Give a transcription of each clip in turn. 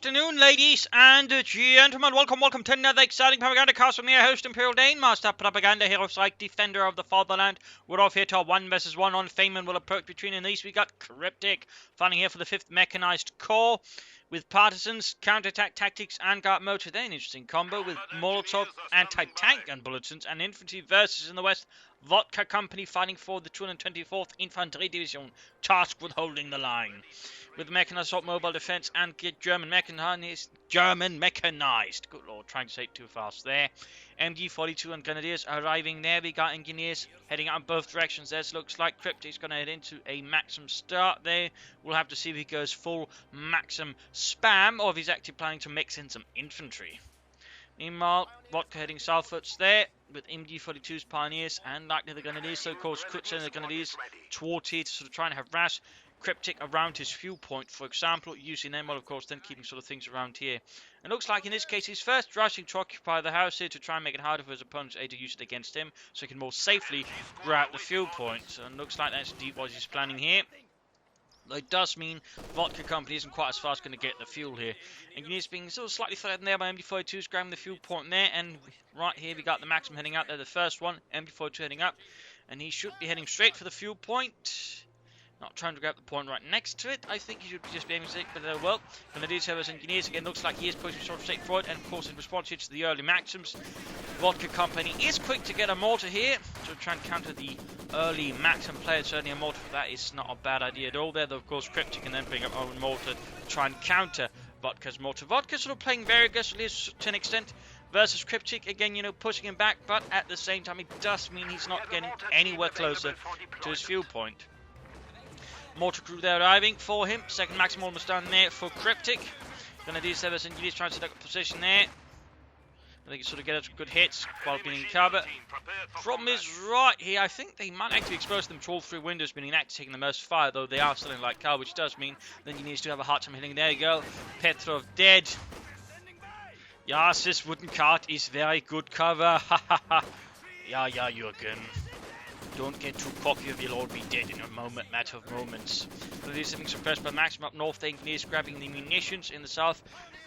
afternoon, ladies and gentlemen. Welcome to another exciting Propagandacast from your host, Imperial Dane, Master Propaganda, Hero Strike, Defender of the Fatherland. We're off here to a 1 versus 1 on Feynman will approach between and these. We got Kryptic, fighting here for the 5th Mechanized Corps, with Partisans, Counterattack Tactics, and Guard Motor. They're an interesting combo with Molotov, Anti-Tank Gun Bulletins, and Infantry versus in the West, Vodka Company fighting for the 224th Infantry Division, tasked with holding the line. With Mechanized Assault Mobile Defense and German Mechanized. Good lord, trying to say it too fast there. MG42 and Grenadiers arriving there. We got Engineers heading out in both directions. This looks like Kryptic's going to head into a Maxim start there. We'll have to see if he goes full Maxim spam or if he's actually planning to mix in some infantry. Meanwhile, Vodka heading southwards there with MG42's Pioneers and likely the Grenadiers. So, of course, could send the Grenadiers towards here to sort of try and harass Kryptic around his fuel point, for example, using them, well, of course, then keeping sort of things around here. And looks like in this case he's first rushing to occupy the house here to try and make it harder for his opponents to use it against him, so he can more safely grab the fuel point. And looks like that's indeed what he's planning here. Though it does mean Vodka Company isn't quite as fast going to get the fuel here. Engineers being sort of slightly threatened there by MG42s, grabbing the fuel point there. And right here we got the Maxim heading out there, the first one, MG42 heading up. And he should be heading straight for the fuel point. Not trying to grab the point right next to it. I think he should just be aiming to it, but well. Grenadiers have his Engineers again. Looks like he is pushing sort of straight forward. And of course, in response here to the early Maxims, Vodka Company is quick to get a mortar here to try and counter the early Maxim players. Certainly a mortar for that is not a bad idea at all there. Though, of course, Kryptic can then bring up own mortar to try and counter Vodka's mortar. Vodka's sort of playing very aggressively to an extent versus Kryptic. Again, you know, pushing him back, but at the same time, it does mean he's not getting anywhere closer to his fuel point. Mortar crew there arriving for him. Second Maxim almost done there for Kryptic. Grenadiers have his Engineers trying to take up position there. I think he sort of get good hits while being in cover. Problem is right here, I think they might actually expose them to all three windows, meaning actually taking the most fire, though they are still in light cover, which does mean the Engineers do have a hard time hitting. There you go. Petrov dead. Yes, this wooden cart is very good cover. Ha ha ha. Yeah, Jürgen. Don't get too cocky or you'll all be dead in a matter of moments. So there's something suppressed by Maxim up north. The Engineers grabbing the munitions in the south.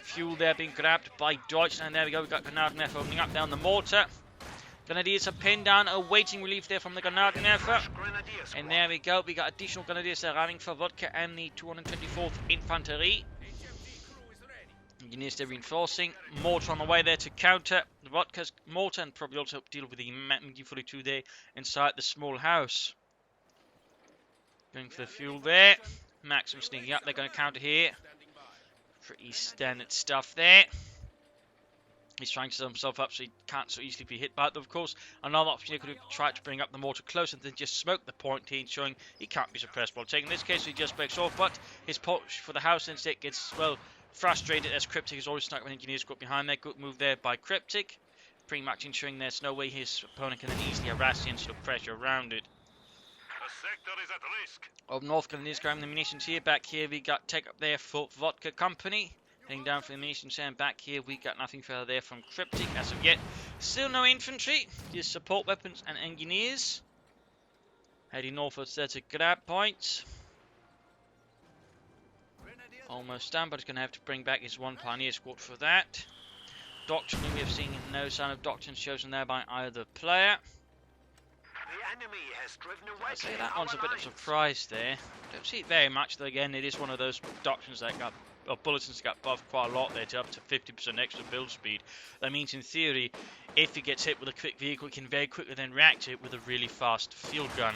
Fuel there being grabbed by Deutschland. And there we go. We've got Grenadier opening up down the mortar. Grenadiers are pinned down, awaiting relief there from the Grenadier. And there we go. We got additional Grenadiers there running for Vodka and the 224th Infantry. Engineers there reinforcing. Mortar on the way there to counter the Vodka's mortar and probably also deal with the MG42 there inside the small house. Going for the fuel there. Maxim sneaking up. They're going to counter here. Pretty standard stuff there. He's trying to set himself up so he can't so easily be hit by it. Of course, another option he could have tried to bring up the mortar close and then just smoke the point here, showing he can't be suppressed while taking. In this case, he just breaks off, but his push for the house instead gets, well, frustrated as Kryptic is always stuck when Engineers got behind there. Good move there by Kryptic. Pretty much ensuring there's no way his opponent can then easily harass the and sort of pressure around it. The sector is at risk. Up north, Grenadiers grabbing the munitions here. Back here, we got take up there for Vodka Company. Heading down for the munitions and back here, we got nothing further there from Kryptic as of yet. Still no infantry, just support weapons and Engineers. Heading northwards there to grab points. Almost done, but he's going to have to bring back his one Pioneer squad for that. Doctrine, we have seen no sign of doctrines chosen there by either player. The enemy has driven away. I'd say that one's a bit of a surprise there. Don't see it very much, though. Again, it is one of those doctrines that got, or bulletins that got buffed quite a lot there to up to 50% extra build speed. That means, in theory, if he gets hit with a quick vehicle, he can very quickly then react to it with a really fast field gun.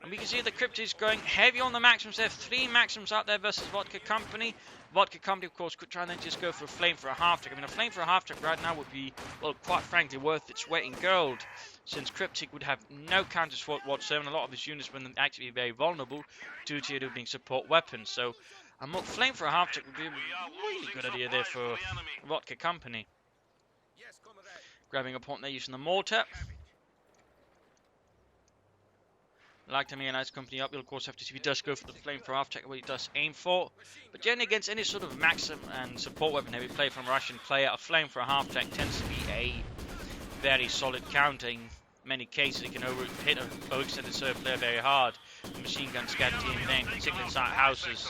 And we can see the Kryptic is going heavy on the Maxims there. 3 Maxims out there versus Vodka Company. Vodka Company, of course, could try and then just go for a flame for a half-track. I mean, a flame for a half-track right now would be, well, quite frankly, worth its weight in gold, since Kryptic would have no counter support whatsoever, and a lot of his units would actually be very vulnerable due to it being support weapons. So, a flame for a half-track would be a really good idea there for Vodka Company. Grabbing a point there using the mortar. Like to mechanize company up, you'll of course have to see if he does go for the flame for half track, what he does aim for. But generally against any sort of Maxim and support weapon heavy play from a Russian player, a flame for a half track tends to be a very solid counter. In many cases it can hit an overextended server player very hard. The machine gun scatter team then, particularly inside houses.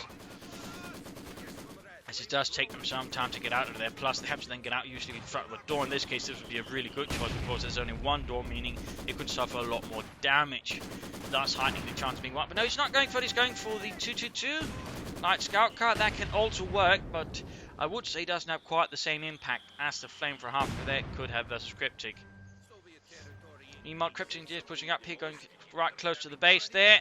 as it does take them some time to get out of there. Plus, they have to then get out usually in front of a door. In this case, this would be a really good choice because there's only one door, meaning it could suffer a lot more damage, thus heightening the chance of being wiped. But no, he's not going for it. He's going for the 222 light scout car. That can also work, but I would say it doesn't have quite the same impact as the flame for half that could have versus Kryptic. Meanwhile, Kryptic is pushing up here, going right close to the base there.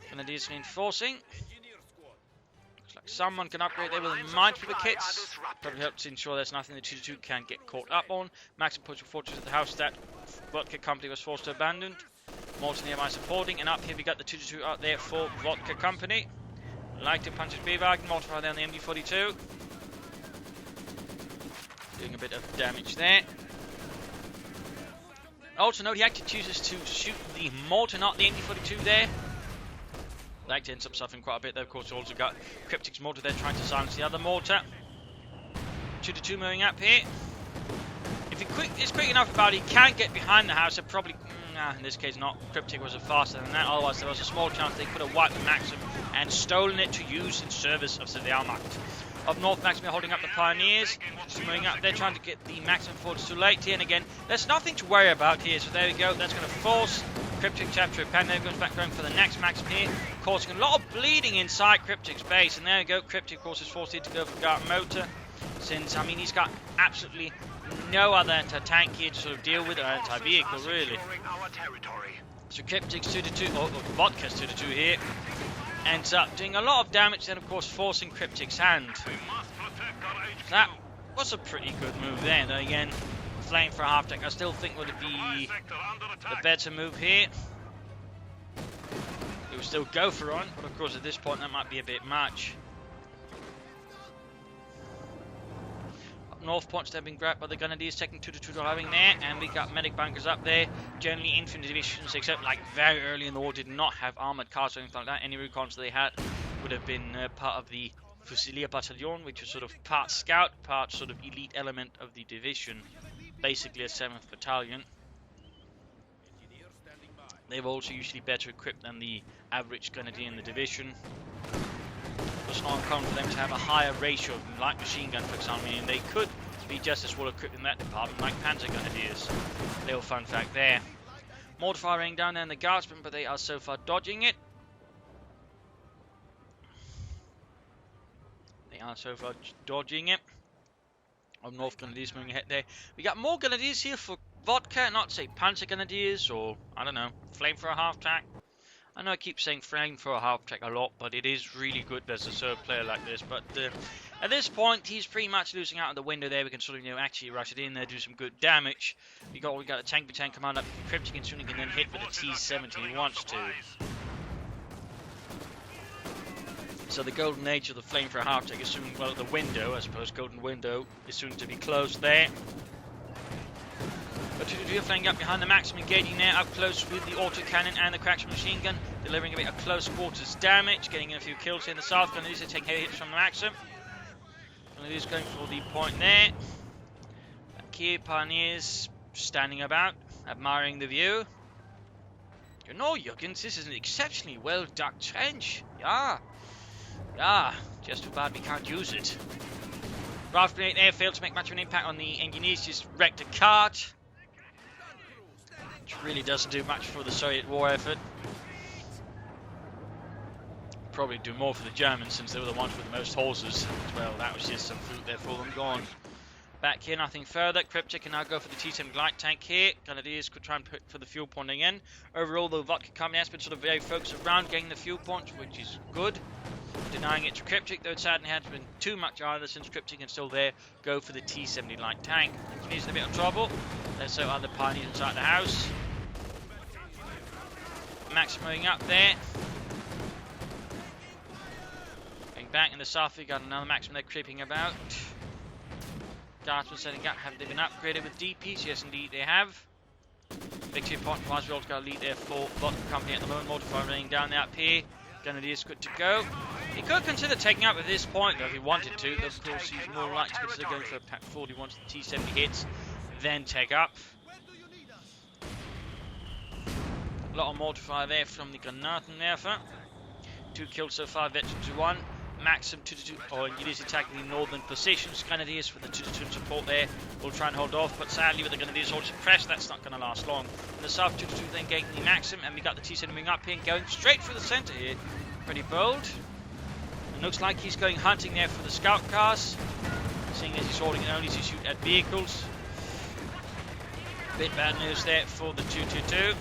Grenadiers reinforcing. Looks like someone can upgrade there with minesweeper kits. Probably helps ensure there's nothing the 222 can get caught up on. Maxim pushing fortress at the house that Vodka Company was forced to abandon. Mortar nearby supporting, and up here we got the 222 out there for Vodka Company. Lighter punches B-Wagen, mortar there on the MD42. Doing a bit of damage there. Also note he actually chooses to shoot the mortar, not the MD42 there. That ends up suffering quite a bit though. Of course, also got Kryptic's mortar there trying to silence the other mortar. 2-2 moving up here. If he is quick enough about it, he can get behind the house. Probably, in this case not. Kryptic was faster than that. Otherwise, there was a small chance they could have wiped the Maxim and stolen it to use in service of the Wehrmacht. Up north, Maxim holding up the Pioneers. Just moving up there, trying to get the Maxim forwards too late here. And again, there's nothing to worry about here. So there we go. That's going to force Kryptic chapter of Panda goes back going for the next Maxim here, causing a lot of bleeding inside Kryptic's base. And there we go. Kryptic, of course, is forced here to go for Guard Motor. Since, I mean, he's got absolutely no other anti-tank here to sort of deal with, or anti-vehicle, really. So Kryptic's 2-2, or Vodka's 2-2 here. Ends up doing a lot of damage, then of course forcing Kryptic's hand. That was a pretty good move there. Though again, flame for a half tank, I still think would be the better move here. It would still go for one, but of course at this point that might be a bit much. Up north, points have been grabbed by the Grenadiers, taking 2-2 driving there, and we got medic bunkers up there. Generally, infantry divisions, except like very early in the war, did not have armored cars or anything like that. Any recons they had would have been part of the Fusilier Battalion, which was sort of part scout, part sort of elite element of the division, basically a 7th battalion. They were also usually better equipped than the average Grenadier in the division. It was not uncommon for them to have a higher ratio of light machine gun, for example, meaning they could be just as well equipped in that department like Panzer Grenadiers. Little fun fact there. Mortar firing down there in the Guardsmen, but they are so far dodging it. They are so far dodging it. Up north, Grenadiers moving ahead there. We got more Grenadiers here for Vodka, not say Panzer Grenadiers or, I don't know, Flame for a half track. I know I keep saying Flame for a half track a lot, but it is really good as a third player like this. But at this point, he's pretty much losing out of the window there. We can sort of, actually rush it in there, do some good damage. We got a tank by tank command up, Kryptic, and soon he can then hit with a T-70 if he wants to. So the golden age of the Flame for a half track is soon, well, the window, I suppose, golden window is soon to be closed there. But 2-2 flying up behind the Maxim, engaging there up close with the autocannon and the Crackshot machine gun, delivering a bit of close quarters damage, getting in a few kills here in the south. Grenadiers are taking heavy hits from the Maxim. Grenadiers going for the point there. Back here, Pioneers standing about, admiring the view. You know, Juggins, this is an exceptionally well dug trench. Yeah, just too bad we can't use it. Raft grenade there failed to make much of an impact on the engineers, just wrecked a cart. Which really doesn't do much for the Soviet war effort. Probably do more for the Germans since they were the ones with the most horses. Well, that was just some food there for them gone. Back here, nothing further. Kryptic can now go for the T-70 light tank here. Grenadiers could try and put for the fuel point again. Overall, the Vodka Company has been sort of very focused around getting the fuel point, which is good. Denying it to Kryptic, though it sadly hasn't been too much either, since Kryptic can still there go for the T-70 light tank. He's in a bit of trouble. There's so other Pioneers inside the house. Max moving up there. Going back in the south, we got another Maxim there creeping about. Guardsmen setting up. Have they been upgraded with DPs? Yes, indeed they have. Victory point wise, we also got a lead there for Vodka Company at the moment. Mortar running down there up here. Grenadiers good to go. He could consider taking up at this point though if he wanted to. Though, of course, he's more likely to consider going for a pack 40 once the T-70 hits, then take up. A lot of mortar fire there from the Granatenwerfer. 2 kills so far, veteran to 1. Maxim 222, or Engineers attacking the northern positions. Grenadiers with the 222 support there will try and hold off, but sadly with the Grenadiers all suppressed, that's not going to last long. In the south, 222 then getting the Maxim, and we got the T-7 moving up here and going straight through the centre here. Pretty bold. It looks like he's going hunting there for the scout cars, seeing as he's holding it only to shoot at vehicles. Bit bad news there for the 222,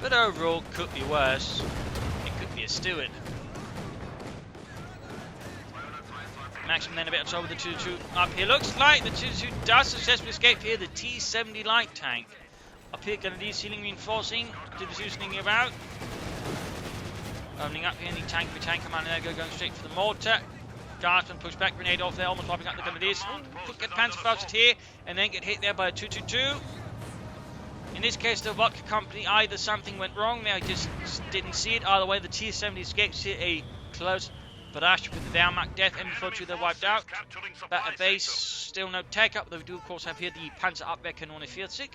but overall could be worse. It could be a Stewart. Maxim then a bit of trouble with the 222 up here. Looks like the 222 does successfully escape here. The T-70 light tank up here, Grenadiers ceiling reinforcing. 222 sneaking about. Opening up here in the tank commander there, going straight for the mortar. Guardsman push back grenade off there, almost wiping out the Grenadiers. Could get Panzerfaust here and then get hit there by a 222. In this case, the Vodka company, either something went wrong there, I just didn't see it. Either way, the T-70 escapes here, a close barrage with the Wehrmacht death. MB-42 they're wiped out. Back at base, still no tech up, though we do of course have here the Panzerabwehrkanone 40.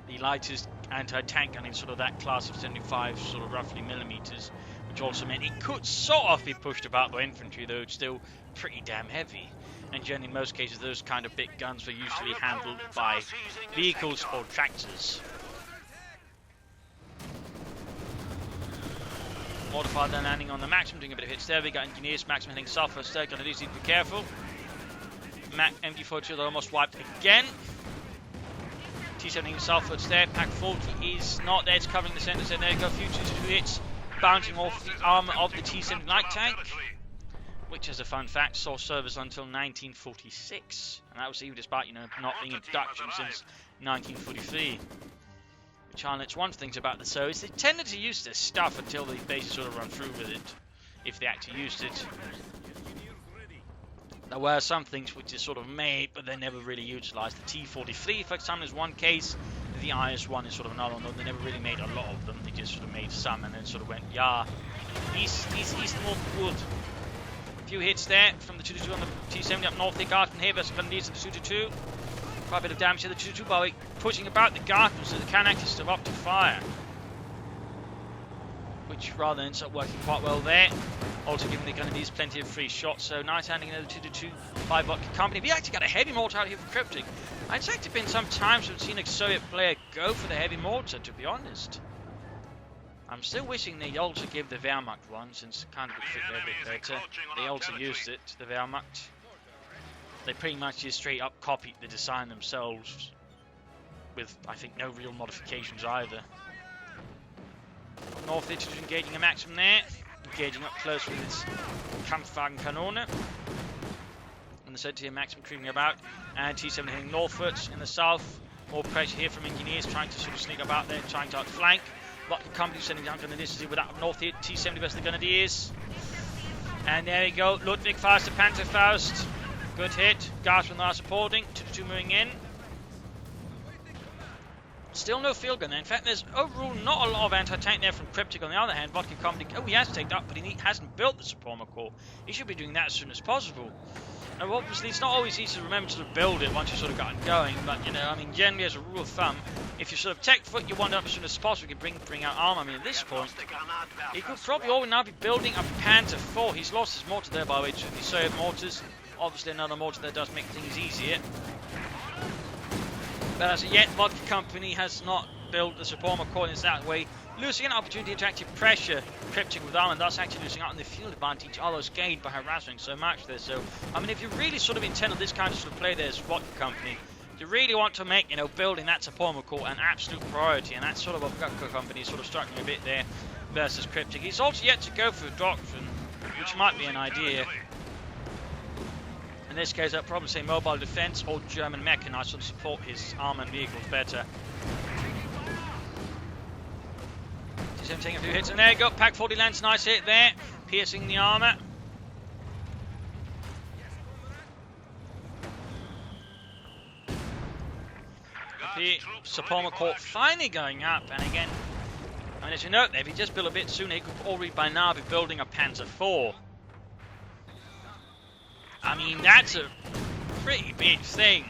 The lightest anti-tank gun in sort of that class of 75, sort of roughly millimeters, which also meant it could sort of be pushed about by infantry, though it's still pretty damn heavy. And generally, in most cases, those kind of big guns were usually handled by vehicles or tractors. Mortar then landing on the Maxim, doing a bit of hits there. We got Engineers, Maxim hitting south first there. Gonna need to be careful. MG-42 they're almost wiped again. T-70 southwards there. Pack 40 is not there. It's covering the centre. So there you go. A few 222 hits, bouncing off the armour of the T-70 light tank, which, as a fun fact, saw service until 1946, and that was even despite, you know, not being in production since 1943. Which highlights one of the things about the service: they tended to use this stuff until they basically sort of run through with it, if they actually used it. There were some things which is sort of made, but they're never really utilised. The T-43, for example, is one case. The IS-1 is sort of another one. They never really made a lot of them. They just sort of made some and then sort of went, yeah, east, north, wood. A few hits there from the 222 on the T-70 up north. The Guardsman here versus Grenadiers of the 222. Quite a bit of damage here. The 222 by the way, pushing about the Guardsman so they can actually still up to fire, which rather ends up working quite well there. Also giving the Grenadiers plenty of free shots. So nice handing another 222 by Vodka company. We actually got a heavy mortar out here for Kryptic. It's actually been some time since we've seen a Soviet player go for the heavy mortar, to be honest. I'm still wishing they also give the Wehrmacht one, since it kind of would fit there a bit better. They also used it, the Wehrmacht. They pretty much just straight up copied the design themselves, with, I think, no real modifications either. North Italy engaging a Maxim there, engaging up close with its Kampfwagenkanone. In the centre here, Maxim creeping about, and T-7 hitting northwards. In the south, more pressure here from Engineers, trying to sort of sneak about there, trying to outflank. Vodka company sending down Grenadiers with that up north here, T-70 versus the Grenadiers. And there we go, Ludwig fires the Panzerfaust. Good hit. Guardsmen are supporting. 222 moving in. Still no field gun there. In fact, there's overall not a lot of anti-tank there from Kryptic. On the other hand, Vodka company, oh, he has taken up, but he hasn't built the Suprema core. He should be doing that as soon as possible. Now, obviously, it's not always easy to remember to build it once you've sort of gotten going, but, you know, I mean, generally, as a rule of thumb, if you sort of tech foot, you want it up as soon as possible, you can bring out armor. I mean, at this point, he could probably already now be building a Panther 4. He's lost his mortar there, by the way, to the Soviet mortars. Obviously, another mortar that does make things easier. But as of yet, Vodka company has not built the Suprema core in that way, losing an opportunity to actually pressure Kryptic with armor, and thus actually losing out on the field advantage others gained by harassing so much there. So, I mean, if you really sort of intend on this kind of sort of play there as Vodka company, you really want to make, you know, building that Suprema core an absolute priority, and that's sort of what Vodka company is sort of struggling a bit there versus Kryptic. He's also yet to go for a doctrine, which might be an idea. In this case, I'd probably say mobile defense or German mechanized to support his armoured vehicles better. Just him taking a few hits, and there you go. Pack 40 lands, nice hit there, piercing the armour. The Suprema core finally going up, and again, I mean, as you note there, if he just built a bit sooner, he could already by now be building a Panzer 4. I mean, that's a pretty big thing.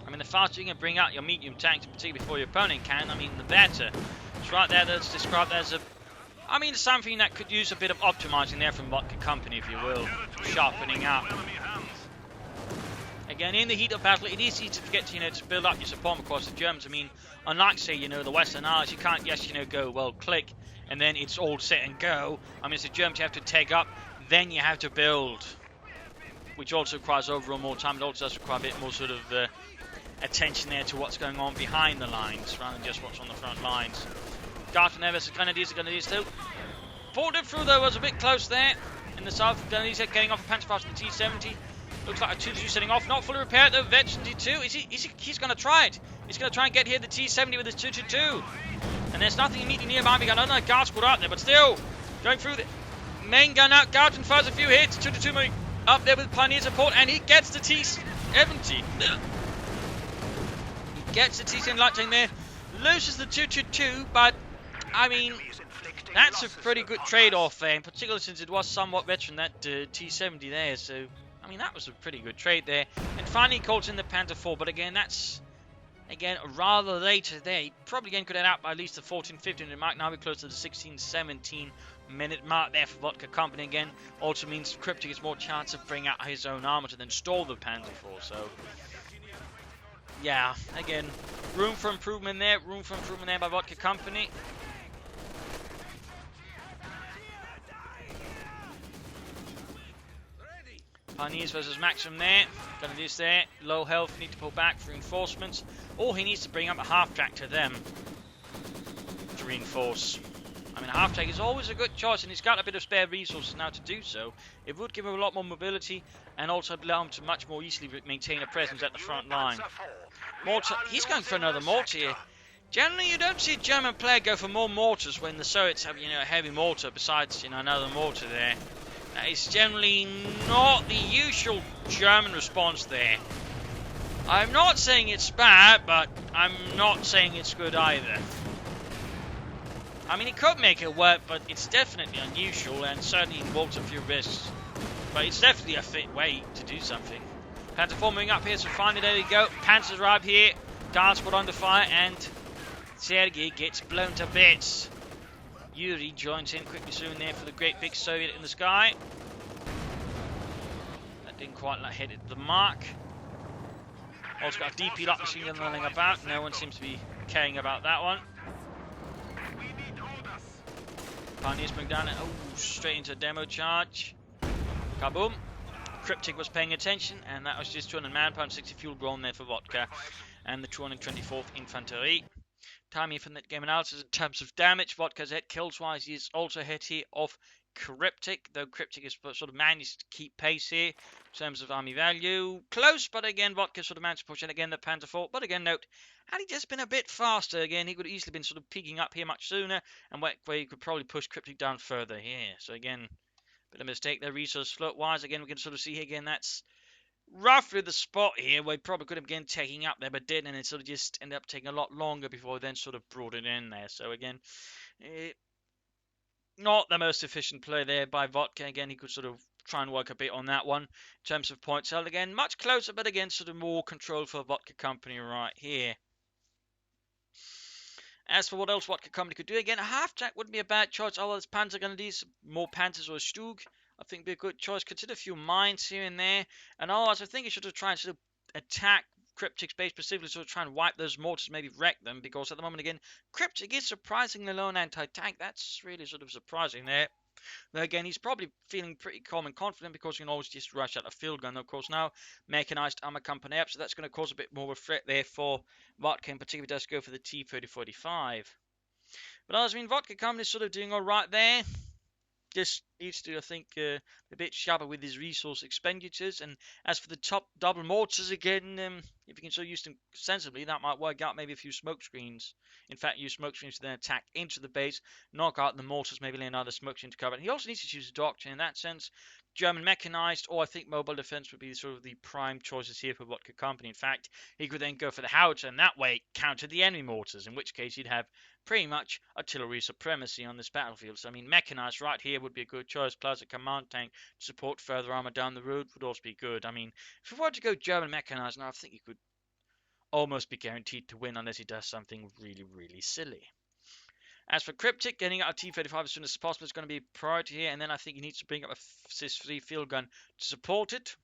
I mean, the faster you can bring out your medium tanks, particularly before your opponent can, I mean, the better. It's right there, that's described as a I mean, something that could use a bit of optimizing there from Vodka Company, if you will. Sharpening up. Again, in the heat of battle, it is easy to forget to, to build up your support across the Germans. I mean, unlike, say, the Western Allies, you can't just, go, well, click, and then it's all set and go. I mean, it's the Germans you have to take up, then you have to build, which also requires overall more time. It also does require a bit more sort of attention there to what's going on behind the lines, rather than just what's on the front lines. Darton there versus Grenadiers still. Fought it through, though, was a bit close there. In the south, Grenadiers getting off a Panzer Fast with the T-70. Looks like a 2-2 setting off, not fully repaired though. Veteran D2, he's going to try it. He's going to try and get here the T-70 with his 2-2-2. And there's nothing immediately nearby. We got another guard squad out there, but still going through the main gun out. Garton fires a few hits. 2-2 moving up there with Pioneer support, and he gets the T-70. He gets the T-70 light tank there, loses the 2-2-2, but I mean, that's a pretty good trade-off there, in particular since it was somewhat veteran, that T-70 there, so I mean, that was a pretty good trade there. And finally calls in the Panther IV, but again, that's, rather later there. He probably again could have out by at least the 14-15 minute mark. Now we're close to the 16-17 minute mark there for Vodka Company again. Also means Kryptic has more chance of bringing out his own armor to then stall the Panther IV. So, yeah, again, room for improvement there by Vodka Company. Pioneers versus Maxim there. Gonna do this there. Low health, need to pull back for reinforcements. Or he needs to bring up a half-track to them to reinforce. I mean, a half-track is always a good choice, and he's got a bit of spare resources now to do so. It would give him a lot more mobility, and also allow him to much more easily maintain a presence at the front line. Mortar, he's going for another mortar here. Generally, you don't see a German player go for more mortars when the Soviets have, a heavy mortar besides, another mortar there. That is generally not the usual German response there. I'm not saying it's bad, but I'm not saying it's good either. I mean, it could make it work, but it's definitely unusual and certainly involves a few risks. But it's definitely a fit way to do something. Panther IV moving up here, so finally there we go. Panzers arrive here, guards put under fire, and Sergei gets blown to bits. Yuri joins in quickly soon there for the great big Soviet in the sky. That didn't quite hit the mark. Also got a DP lock machine gun running about. No one seems to be caring about that one. Pioneers bring down it. Oh, straight into a demo charge. Kaboom. Kryptic was paying attention, and that was just 200 manpower and 60 fuel grown there for Vodka and the 224th Infantry. Timing from that game analysis in terms of damage, Vodka's hit kills wise, he is also hit here of Kryptic, though Kryptic has sort of managed to keep pace here in terms of army value. Close, but again, Vodka sort of managed to push in again the Panther IV. But again, note, had he just been a bit faster again, he could have easily been sort of peaking up here much sooner, and where he could probably push Kryptic down further here. So again, bit of a mistake there, resource float wise. Again, we can sort of see here again, that's roughly the spot here where he probably could have again taking up there, but didn't, and it sort of just ended up taking a lot longer before he then sort of brought it in there. So again, not the most efficient play there by Vodka. Again, he could sort of try and work a bit on that one in terms of points held. Again, much closer, but again, sort of more control for Vodka Company right here. As for what else Vodka Company could do, again, a half-track wouldn't be a bad choice. Although there's Panzer Grenadiers, more Panthers or a Stug, I think would be a good choice. Consider a few mines here and there. And otherwise, I think you should try and sort of attack Kryptic's base specifically, sort of try and wipe those mortars, maybe wreck them. Because at the moment, again, Kryptic is surprisingly low on anti-tank. That's really sort of surprising there. Though again, he's probably feeling pretty calm and confident because you can always just rush out a field gun. Of course, now mechanized armor company up, so that's going to cause a bit more of a threat there for Vodka, in particular, does go for the T-3045. But I mean, Vodka Company is sort of doing all right there. Just needs to, I think, a bit sharper with his resource expenditures. And as for the top double mortars, again, if you can sort of use them sensibly, that might work out maybe a few smoke screens. In fact, use smoke screens to then attack into the base, knock out the mortars, maybe lay another smoke screen to cover. And he also needs to choose a doctrine in that sense. German mechanized, or I think mobile defense would be sort of the prime choices here for Vodka Company. In fact, he could then go for the howitzer and that way counter the enemy mortars, in which case he'd have pretty much artillery supremacy on this battlefield. So, I mean, mechanized right here would be a good choice, plus a command tank to support further armor down the road would also be good. I mean, if we were to go German mechanized now, I think he could almost be guaranteed to win unless he does something really, really silly. As for Kryptic, getting out of T-35 as soon as possible is going to be a priority here, and then I think he needs to bring up a CIS-3 field gun to support it.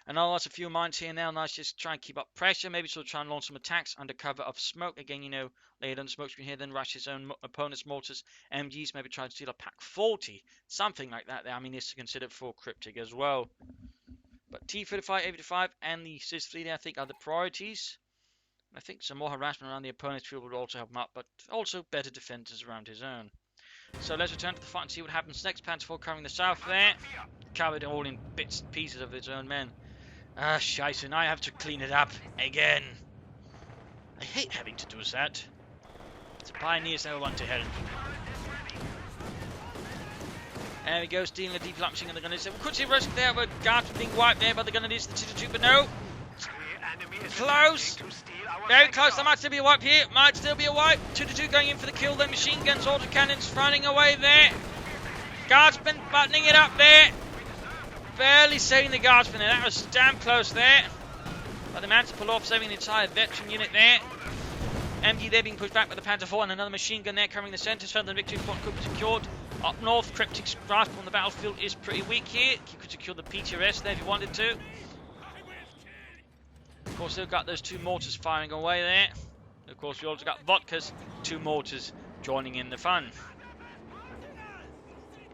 And I'll lost a few mines here and there, and I'll just try and keep up pressure, maybe sort of try and launch some attacks under cover of smoke. Again, you know, lay it on the smoke screen here, then rush his own opponent's mortars, MGs, maybe try and steal a Pack 40, something like that. I mean, this is considered for Kryptic as well. But T-35, A-55, and the CIS-3 there, I think, are the priorities. I think some more harassment around the opponent's field would also help him up, but also better defenses around his own. So let's return to the fight and see what happens next. Panzer IV covering the south there. Covered all in bits and pieces of its own men. Ah, scheisse, now I have to clean it up again. I hate having to do that. The pioneers never want to help. There we go, stealing a deep flat machine gun. The gunners. We could see rushing there, but guards being wiped there by the gunners, the 2-2, but no. Close. Very close. There might still be a wipe here. Might still be a wipe. 2-2 going in for the kill. Then machine guns, autocannons running away there. Guardsmen buttoning it up there. Barely saving the guardsmen there. That was damn close there. But the man to pull off, saving the entire veteran unit there. MD there being pushed back by the Panzer IV, and another machine gun there covering the centre. Southern victory point could be secured. Up north, Kryptic's grasp on the battlefield is pretty weak here. He could secure the PTRS there if he wanted to. Of course, they've got those 2 mortars firing away there. Of course, we also got Vodka's 2 mortars joining in the fun.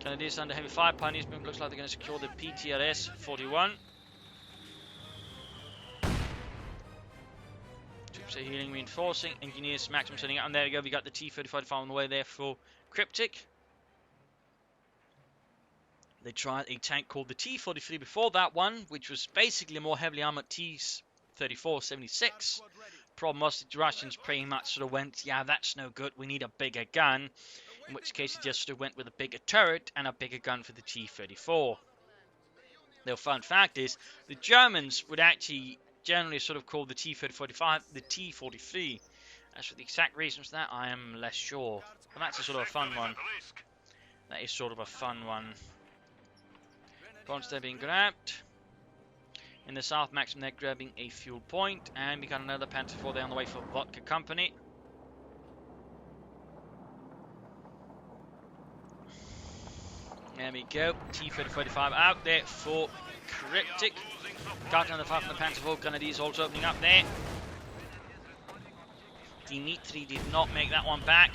Canadians under heavy fire. Pioneers movement looks like they're going to secure the PTRS 41. Troops are healing, reinforcing. Engineers maximum setting out. And there we go. We got the T-35 on the way there for Kryptic. They tried a tank called the T-43 before that one, which was basically a more heavily armored T-34-76. Problem was the Russians pretty much sort of went, yeah, that's no good, we need a bigger gun. In which case he just sort of went with a bigger turret and a bigger gun for the T-34. The fun fact is, the Germans would actually generally sort of call the T-35 the T-43. As for the exact reasons for that, I am less sure. But that's a sort of a fun one. That is sort of a fun one. Points there being grabbed. In the south, Maxim they're grabbing a fuel point, and we got another Panzer IV there on the way for Vodka Company. There we go, T-35 out there for Kryptic. Got another fire from the Panzer IV, Grenadiers also opening up there. Dimitri did not make that one back.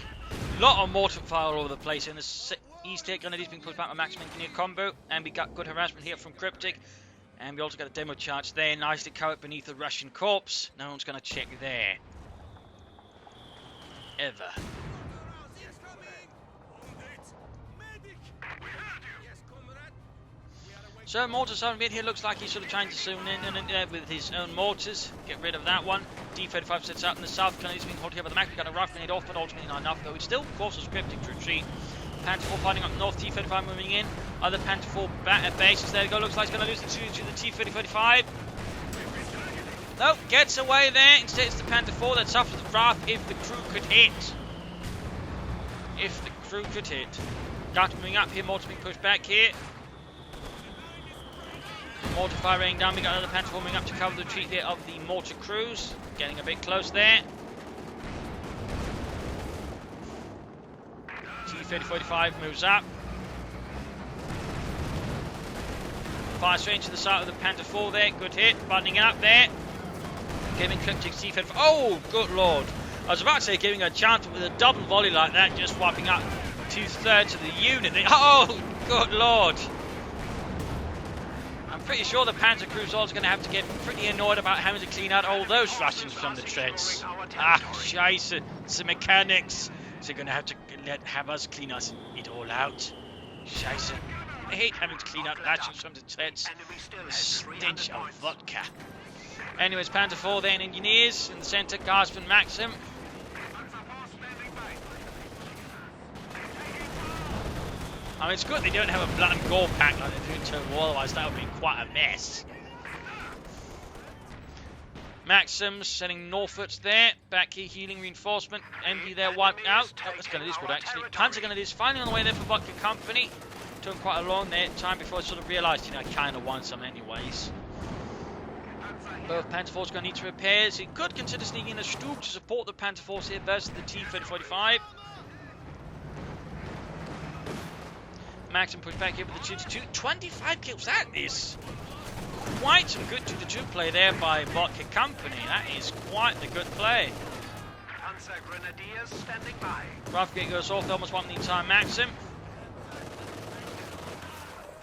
Lot of mortar fire all over the place in the east here. Grenadiers being pushed back by Maxim Engineer combo, and we got good harassment here from Kryptic. And we also got a demo charge there, nicely covered beneath the Russian corpse. No one's going to check there. Ever. So mortar sergeant mid here looks like he's sort of trying to zoom in with his own mortars. Get rid of that one. D-35 sets out in the south. Canadians being held here by the Mac. We got a rough grenade off, but ultimately not enough. Though it's still forces Kryptic to retreat. Panzer IV fighting up north. T-35 moving in. Other Panzer IV bases. There we go. Looks like he's going to lose the to the T-35. Nope, gets away there. Instead, it's the Panzer IV that suffers the wrath if the crew could hit. If the crew could hit. Got moving up here. Mortar being pushed back here. Mortar fire raining down. We got another Panzer IV moving up to cover the retreat here of the mortar crews. Getting a bit close there. T-35 moves up. Fire straight to the side of the Panther IV there. Good hit. Buttoning it up there. Giving Kryptic T-35. Oh, good lord. I was about to say giving a chance with a double volley like that, just wiping up 2/3 of the unit. Oh, good lord. I'm pretty sure the Panzer crews also going to have to get pretty annoyed about having to clean out all those Russians from the treads. Ah, scheisse. It's the mechanics. They're going to have to have us clean it all out. Scheisse. I hate having to clean out Russians from the treads. The stench of vodka. Anyways, Panzer IV then, engineers. In the centre, Guardsman Maxim. I mean, it's good they don't have a blood and gore pack like they do in Total War, otherwise that would be quite a mess. Maxim sending northwards there. Back here, healing reinforcement. MD there wiped out. Oh, that's Grenadiers good actually. Panzer Grenadiers finally on the way there for Vodka Company. Took quite a long time before I sort of realised, you know, I kind of want some anyways. Both Panzer IV's going to need some repairs. He could consider sneaking in a Stug to support the Panzer IVs here versus the T-35. Maxim pushed back here with the 2-2. 25 kills. That is quite some good 2-2 play there by Vodka Company. That is quite the good play. Panzer Grenadiers standing by. Roughgate goes off. They almost won the entire Maxim.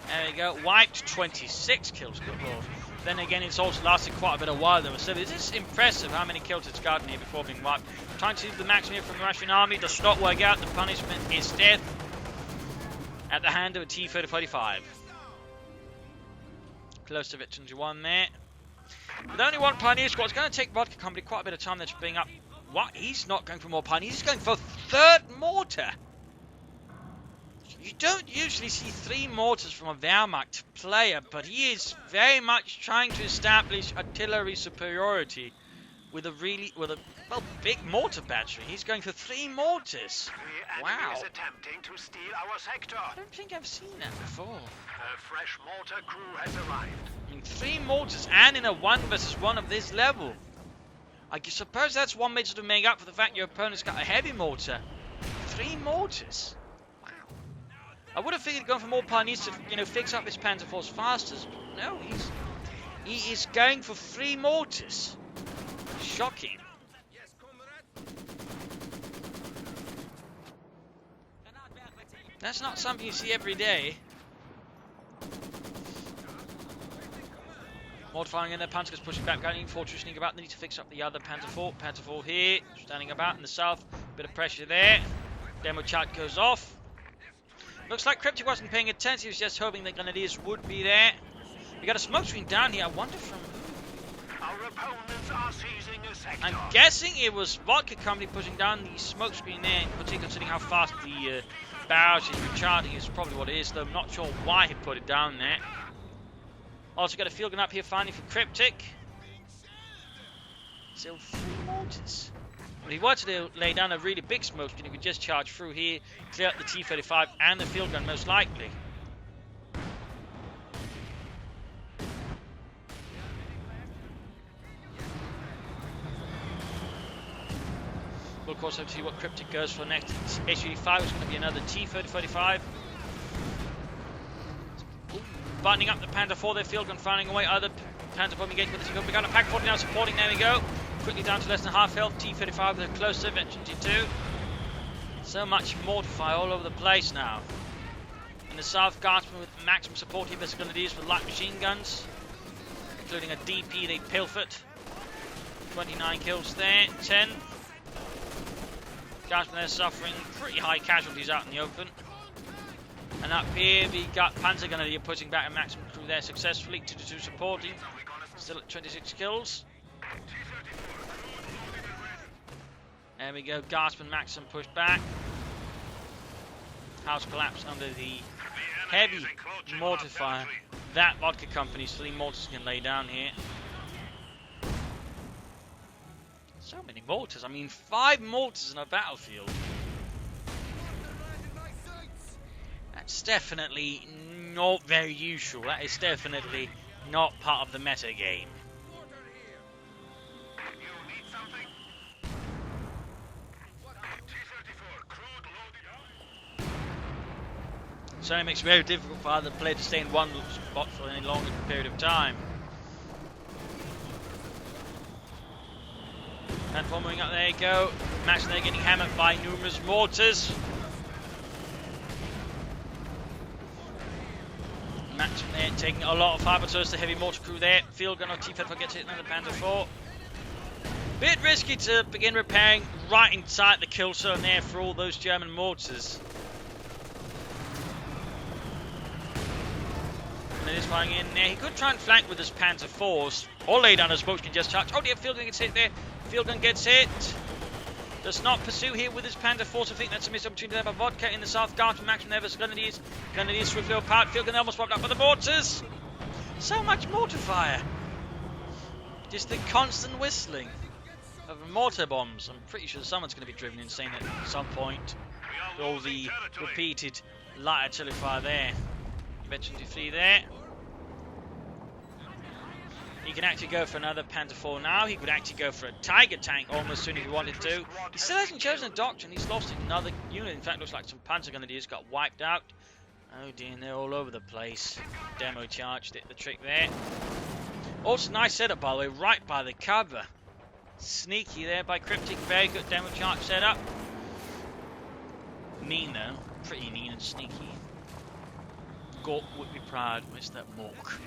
There we go. Wiped 26 kills. Good lord. Then again, it's also lasted quite a bit of while though. So it is impressive how many kills it's gotten here before being wiped. Trying to leave the Maxim here from the Russian army. Does not work out. The punishment is death at the hand of a T-3045. Close to Victory 1 there. With only one Pioneer squad, it's going to take Vodka Company quite a bit of time there to bring up. What? He's not going for more Pioneers. He's going for third mortar. You don't usually see 3 mortars from a Wehrmacht player, but he is very much trying to establish artillery superiority with a big mortar battery. He's going for 3 mortars. The enemy is attempting to steal our sector. I don't think I've seen that before. A fresh mortar crew has arrived. I mean, 3 mortars and in a 1 versus 1 of this level. I suppose that's one way to make up for the fact your opponent's got a heavy mortar. 3 mortars. I would have figured going for more Pioneers to, fix up his Panzer Force faster. But no, he is going for 3 mortars. Shocking. That's not something you see every day. Mortifying in there, Panzer is pushing back, going fortressing about. They need to fix up the other Panzer 4. Panzer 4 here, standing about in the south. Bit of pressure there. Demo chat goes off. Looks like Kryptic wasn't paying attention. He was just hoping the Grenadiers would be there. We got a smoke screen down here. I wonder from who? Our opponents are seizing a sector. I'm guessing it was Vodka Company pushing down the smoke screen there, in particular considering how fast the barrage is recharging is probably what it is, though I'm not sure why he put it down there. Also got a field gun up here finally for Kryptic. Still 3 mortars. Well, he wanted to lay down a really big smoke screen. He could just charge through here, clear out the T-35 and the field gun most likely. We'll of course have to see what Kryptic goes for next. H-85 is going to be another T-3045. Buttoning up the Panther 4, their field gun firing away. Other Panther bombing engagement with the T-gun. We got a Pack 40 now supporting. There we go. Quickly down to less than half health. T-35 with a closer. Veteran T2. So much mortify all over the place now. In the south, Guardsmen with maximum support here. Versus Grenadiers with light machine guns, including a DP. They pilfered. 29 kills there. 10. Guardsmen there suffering pretty high casualties out in the open. And up here we got Panzer Grenadier putting back a maximum crew there successfully. 2-2 supporting. Still at 26 kills. There we go. Guardsman maximum pushed back. House collapsed under the heavy mortar fire that Vodka Company's 3 mortars can lay down here. So many mortars. I mean, 5 mortars in a battlefield. That's definitely not very usual. That is definitely not part of the meta game. So it makes it very difficult for other players to stay in one spot for any longer period of time. And following up, there you go. Max there getting hammered by numerous mortars. Max there taking a lot of fire, but so is the heavy mortar crew there. Field gun or T-35 gets hit another Panther 4. Bit risky to begin repairing right inside the kill zone there for all those German mortars. And it is firing in there. He could try and flank with his Panzer 4s or lay down a smoke screen just charge. Oh dear, field gun gets hit there. Field gun gets hit. Does not pursue here with his Panther 4s. I think that's a missed opportunity there by Vodka in the south. Guardsman maximum there versus Grenadiers. Grenadiers swiftly overpowered. Field gun almost swapped up by the mortars. So much mortar fire. Just the constant whistling of mortar bombs. I'm pretty sure someone's going to be driven insane at some point. With all the repeated light artillery fire there. Veteran T3 there. He can actually go for another Panther 4 now. He could actually go for a Tiger tank almost soon if he wanted to. He still hasn't chosen a doctrine. He's lost another unit. In fact, looks like some Panzer Grenadiers got wiped out. Oh dear, they're all over the place. Demo charge did the trick there. Also, nice setup by the way, right by the cover. Sneaky there by Kryptic, very good demo charge setup. Mean though, pretty mean and sneaky. Gort would be proud. Where's that Mork?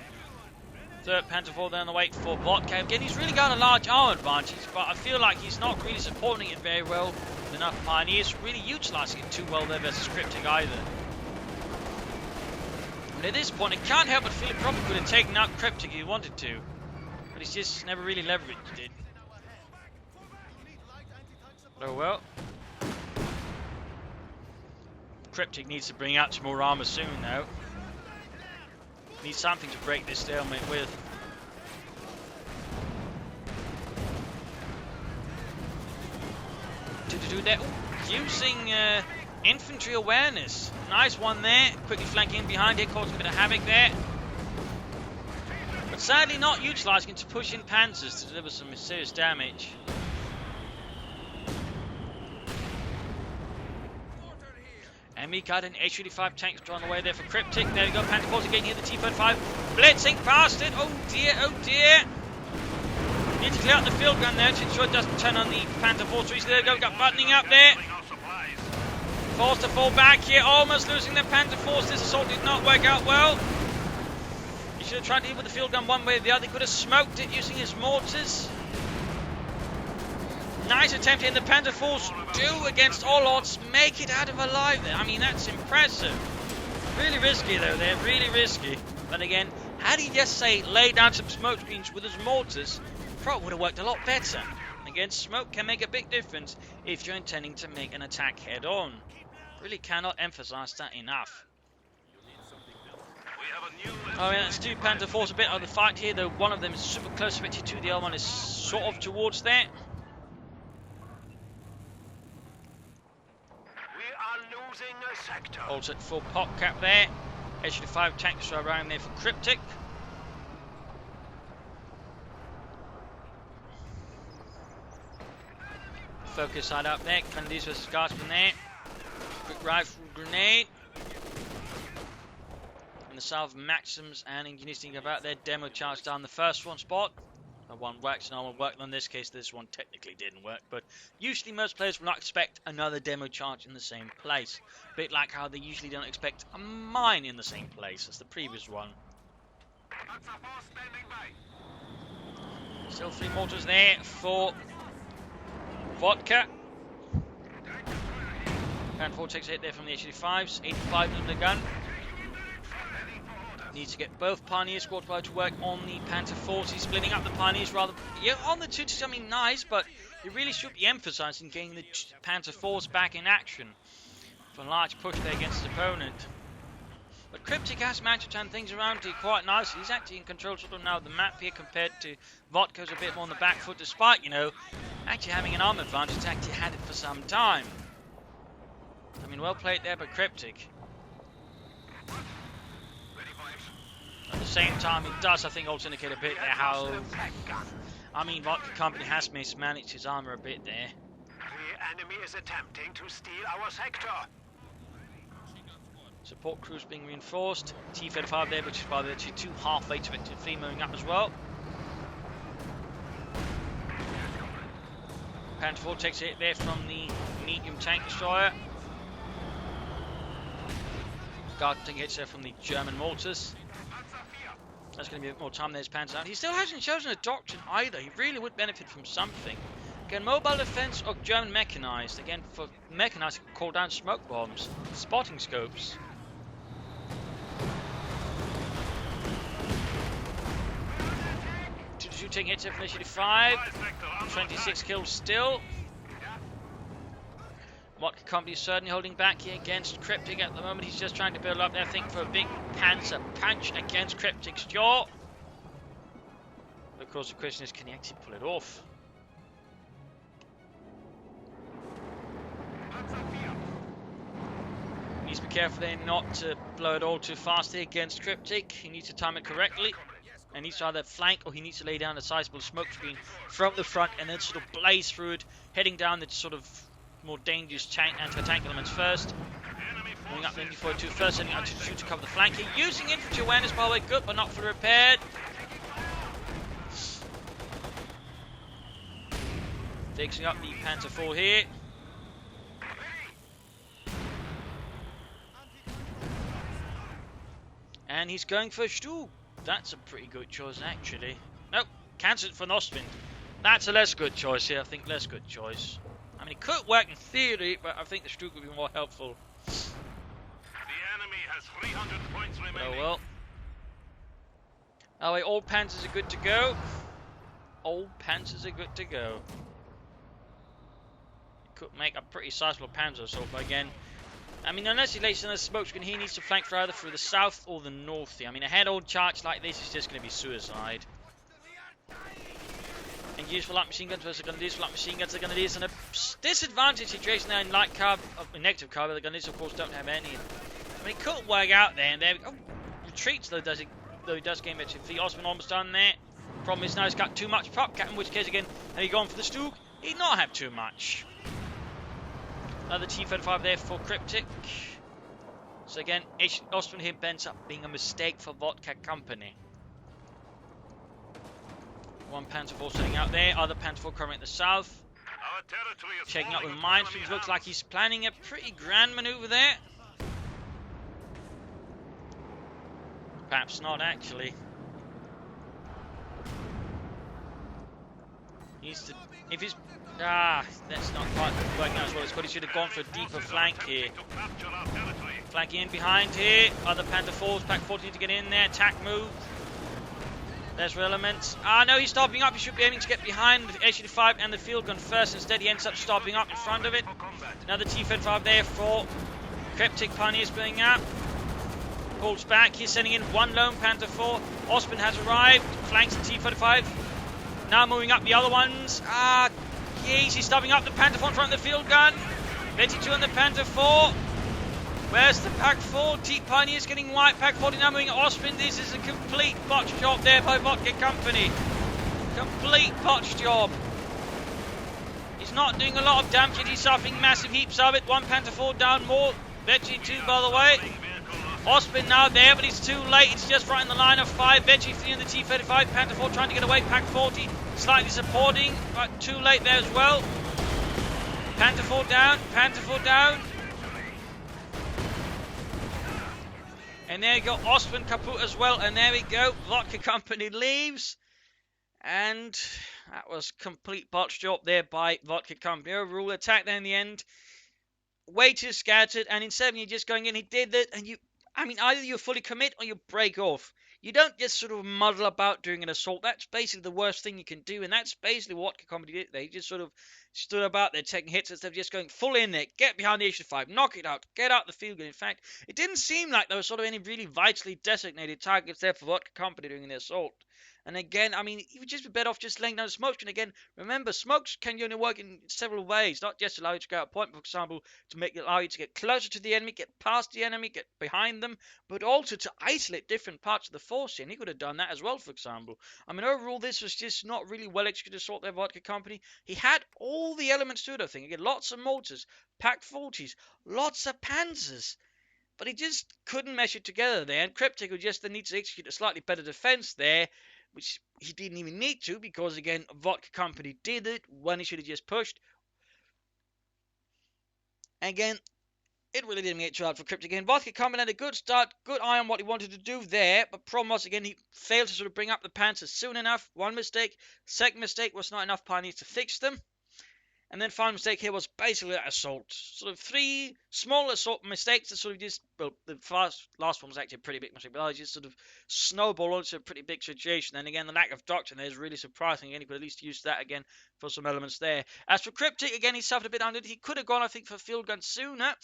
Third Panzer there on the wait for Vodka. Again, he's really got a large armor advantage, but I feel like he's not really supporting it very well with enough Pioneers, really utilising it too well there versus Kryptic either. And at this point, I can't help but feel it probably could have taken out Kryptic if he wanted to, but he's just never really leveraged it. Oh well. Kryptic needs to bring out some more armor soon though. Needs something to break this stalemate with. To do that, using infantry awareness. Nice one there. Quickly flanking behind it, causing a bit of havoc there. But sadly not utilising it to push in panzers to deliver some serious damage. And we got an H-35 tank on the way there for Kryptic. There we go, Panther Force again here, the T-35 blitzing past it. Oh dear, oh dear. Need to clear out the field gun there to ensure it doesn't turn on the Panther Force. So there we go, got buttoning up there. Forced to fall back here, almost losing the Panther Force. This assault did not work out well. He should have tried to hit with the field gun one way or the other. He could have smoked it using his mortars. Nice attempt in the Panther Force do against all odds make it out of alive there. I mean, that's impressive. Really risky though, they're really risky. But again, had he just say lay down some smoke screens with his mortars, probably would have worked a lot better. Again, smoke can make a big difference if you're intending to make an attack head on. Really cannot emphasize that enough. Oh yeah, that's two Panther Force a bit of the fight here, though one of them is super close to the other one is sort of towards there. Holds at full pop cap there. H-35 tanks are around there for Kryptic. Focus side up there. Candice versus Guardsman there. Quick rifle grenade. In the south, Maxims and Ingenuity about their demo charge down the first one spot. One works, no one worked on this case. This one technically didn't work, but usually most players will not expect another demo charge in the same place. A bit like how they usually don't expect a mine in the same place as the previous one. Still 3 mortars there for Vodka. And 4 takes a hit there from the H-35s. 85mm gun. Needs to get both Pioneer squads to work on the Panther Force. He's splitting up the Pioneers rather. Yeah, on the 2 to something nice, but he really should be emphasizing getting the Panther Force back in action for a large push there against his opponent. But Kryptic has managed to turn things around to quite nicely. He's actually in control sort of now of the map here compared to Vodka's a bit more on the back foot, despite, you know, actually having an arm advantage. He's actually had it for some time. I mean, well played there by Kryptic. At the same time, it does, I think, also indicate a bit there how, I mean, Vodka Company has mismanaged his armor a bit there. The enemy is attempting to steal our sector. Support crews being reinforced. T-35 there, which is by the 2 half-weights effectively moving up as well. Panther 4 takes a hit there from the medium tank destroyer. Guard taking hits there from the German mortars. That's going to be a bit more time there as Panther out. He still hasn't chosen a doctrine either. He really would benefit from something. Again, mobile defense or German mechanized. Again, for mechanized, you can call down smoke bombs, spotting scopes. Taking hits from H-85. 26 kills still. Vodka Company is certainly holding back here against Kryptic at the moment. He's just trying to build up there, I think, for a big panzer punch against Kryptic's jaw. Of course, the question is, can he actually pull it off? He needs to be careful there not to blow it all too fast here against Kryptic. He needs to time it correctly. And he needs to either flank or he needs to lay down a sizable smoke screen from the front and then sort of blaze through it, heading down the sort of more dangerous tank, anti-tank elements first. Moving up the MD42 first, sending out to cover the flank here. Using infantry awareness, by the way, good, but not fully repaired. Fixing up the Panzer IV here. And he's going for Stuhl. That's a pretty good choice, actually. Nope, cancelled for Ostwind. That's a less good choice here. I think less good choice. I mean, it could work in theory, but I think the Stuhl would be more helpful. The enemy has 300 points remaining. Oh well. Oh wait, all Panzers are good to go. All Panzers are good to go. Could make a pretty sizable Panzer assault, but again, I mean, unless he lays in a smoke screen, he needs to flank for either through the south or the north here. I mean, a head-on charge like this is just going to be suicide. And useful light machine guns versus going to do useful light machine guns. They're going to do this in a disadvantage situation there in light cover, negative cover. The gunners, of course, don't have any. I mean, it could work out there and there. Oh, retreats though, he does gain better. The Osman almost done there. Problem is now he's got too much prop cap, in which case again, had he gone for the Stug, he'd not have too much. Another T-35 there for Kryptic. So again, Ostwind here ends up being a mistake for Vodka Company. One Panzer IV setting out there, other Panzer IV covering at the south. Checking up with minesweepers, looks like he's planning a pretty grand maneuver there. Perhaps not, actually. If he's that's not quite working out as well as what he should have gone for a deeper flank here. Flanking in behind here. Other Panther 4s, Pack 14 to get in there. Attack move. There's elements. No, he's stopping up. He should be aiming to get behind the H-85 and the field gun first. Instead, he ends up stopping up in front of it. Another T-35 there for Kryptic. Pioneers going up. Pulls back. He's sending in one lone Panther 4. Osman has arrived. Flanks the T-35. Now moving up the other ones. Jeez, he's stopping up the Panther 4 in front of the field gun. 22 on the Panther 4. Where's the Pack 4? T-Pioneers getting white. Pack 40 now moving at Osman. This is a complete botch job there by Vodka Company. Complete botch job. He's not doing a lot of damage. He's suffering massive heaps of it. One Panther 4 down more. Veggie 2, by the way. Osman now there, but it's too late. It's just right in the line of 5. Veggie 3 in the T-35. Panther 4 trying to get away. Pack 40 slightly supporting, but too late there as well. Panther 4 down. Panther 4 down. And there you go. Osman kaput as well. And there we go. Vodka Company leaves. And that was complete botch job there by Vodka Company. Overall attack there in the end. Way too scattered. And instead of you just going in, he did that. And either you fully commit or you break off. You don't just sort of muddle about during an assault. That's basically the worst thing you can do. And that's basically what Company did. They just sort of stood about there taking hits instead of just going full in there. Get behind the H-5. Knock it out. Get out the field gun. In fact, it didn't seem like there was sort of any really vitally designated targets there for Vodka Company during the assault. And again, you would just be better off just laying down smoke screen. Again, remember, smokes can only work in several ways. Not just allow you to go out point, for example, to allow you to get closer to the enemy, get past the enemy, get behind them, but also to isolate different parts of the force. And he could have done that as well, for example. Overall, this was just not really well executed assault there, Vodka Company. He had all the elements to it, I think. Again, lots of mortars, Pack 40s, lots of panzers. But he just couldn't mesh it together there. And Kryptic would just need to execute a slightly better defense there, which he didn't even need to, because again, Vodka Company did it when he should have just pushed. Again, it really didn't get too hard for Kryptic. Again, Vodka Company had a good start, good eye on what he wanted to do there, but problem was, again, he failed to sort of bring up the Panzers soon enough. One mistake. Second mistake was not enough Pioneers to fix them. And then final mistake here was basically that assault. Sort of 3 small assault mistakes that sort of just, well, the last one was actually a pretty big mistake, but I just sort of snowballed into a pretty big situation. And again, the lack of doctrine there is really surprising. Again, he could at least use that again for some elements there. As for Kryptic, again, he suffered a bit under it. He could have gone, I think, for field gun sooner.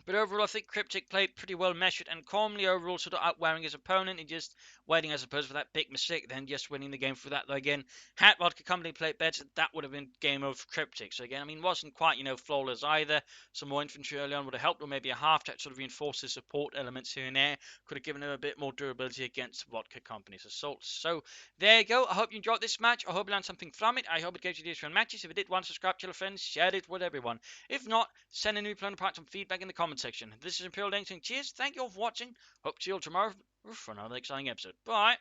But overall, I think Kryptic played pretty well measured and calmly. Overall, sort of outwearing his opponent and just waiting, I suppose, for that big mistake, then just winning the game for that. Though again, had Vodka Company played better, that would have been game over for Kryptic. So again, wasn't quite, flawless either. Some more infantry early on would have helped, or maybe a half-track sort of reinforce his support elements here and there. Could have given him a bit more durability against Vodka Company's assaults. So there you go. I hope you enjoyed this match. I hope you learned something from it. I hope it gave you ideas for matches. If it did, subscribe, tell a friend, share it with everyone. If not, send a new plan apart some feedback in the comments. comment section. This is Imperial Dane saying cheers, thank you all for watching. Hope to see you all tomorrow for another exciting episode. Bye.